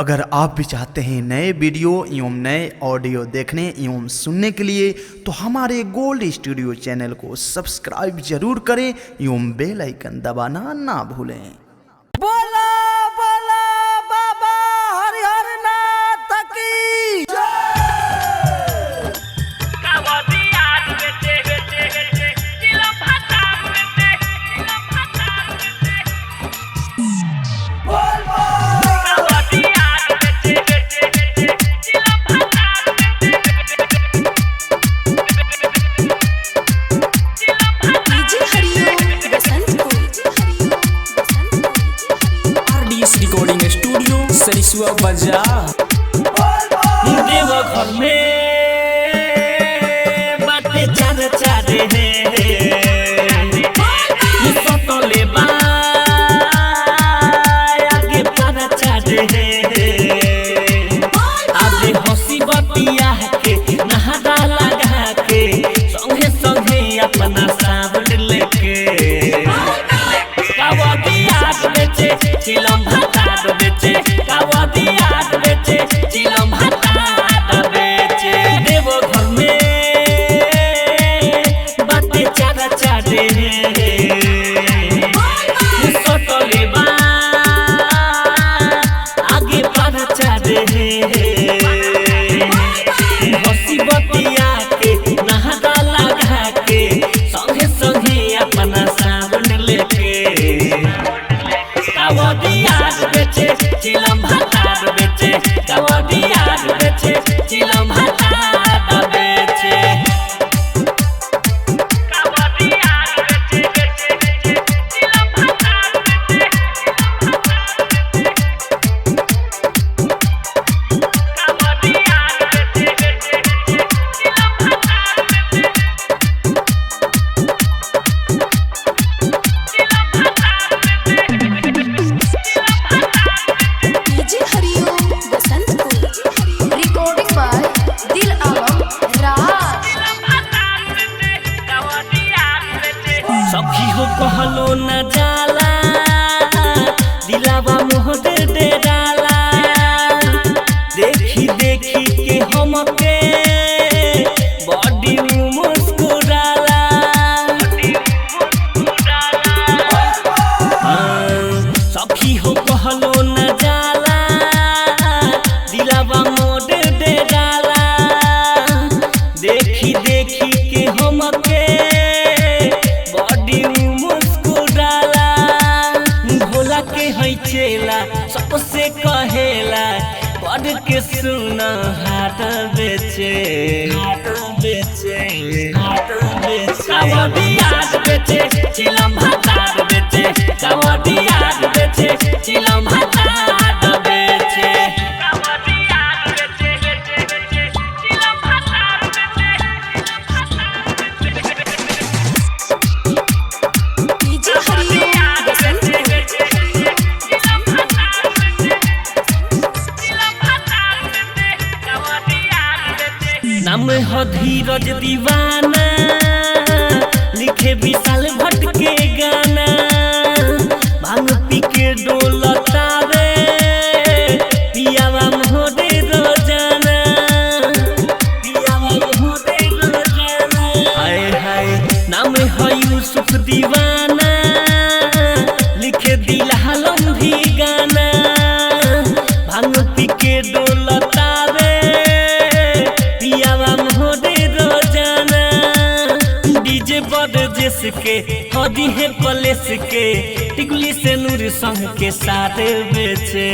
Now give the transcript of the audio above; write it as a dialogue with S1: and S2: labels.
S1: अगर आप भी चाहते हैं नए वीडियो एवं नए ऑडियो देखने एवं सुनने के लिए तो हमारे गोल्ड स्टूडियो चैनल को सब्सक्राइब जरूर करें एवं बेल आइकन दबाना ना भूलें।
S2: बोला बोला बाबा हरिहर नाथ की
S3: रिकॉर्डिंग स्टूडियो सरिसुआ बाजार
S2: देवघर में बातें चार चार सतले बा आगे पार चार आगे हंसी बतिया के नहारा लगा के संगे संगे अपना सावन लेके कावड़िया बेचे चिलम भात बेचे कावड़िया बेचे चिलम भात बेचे देवघर में बातें चार चार सतले बा आगे पार चार हंसी बतिया के नहारा लगा के संगे संगे अपना सावन लेके कावड़िया बेचे चिलम भात बेचे कावड़िया बेचे चिलम भात बेचे कावड़िया बेचे चिलम भात बेचे कावड़िया बेचे चिलम
S4: Recording by Dil Alam Raj.
S2: सखी हो कहलो न जाला दिलावा मोह दे डाला देखी देखी के हमके बॉडी मुस्कुराला सखी हो कहलो न जाला दिलावा मोह दे डाला देखी देखी के हमके के चेला सबसे कहेला पढ़ के सुना हाथ बेचे कावड़िया बेचे चिलम भात बेचे कावड़िया बेचे चिलम भात बेचे कावड़िया बेचे चिलम भात
S4: DJ Hariom
S2: नाम हो धीरज दीवाना लिखे विशाल भट्ट के गाना भांग पी के डोलतावे पियावा मोहरे रोजाना पियावा मोहरे रोजाना हाय हाय नाम हो यूसुफ दीवाना लिखे दिलहलम भी गाना भांग पी के डोलतावे के हदी है पलेस के टिकुली से नूर संग के साथ बेचे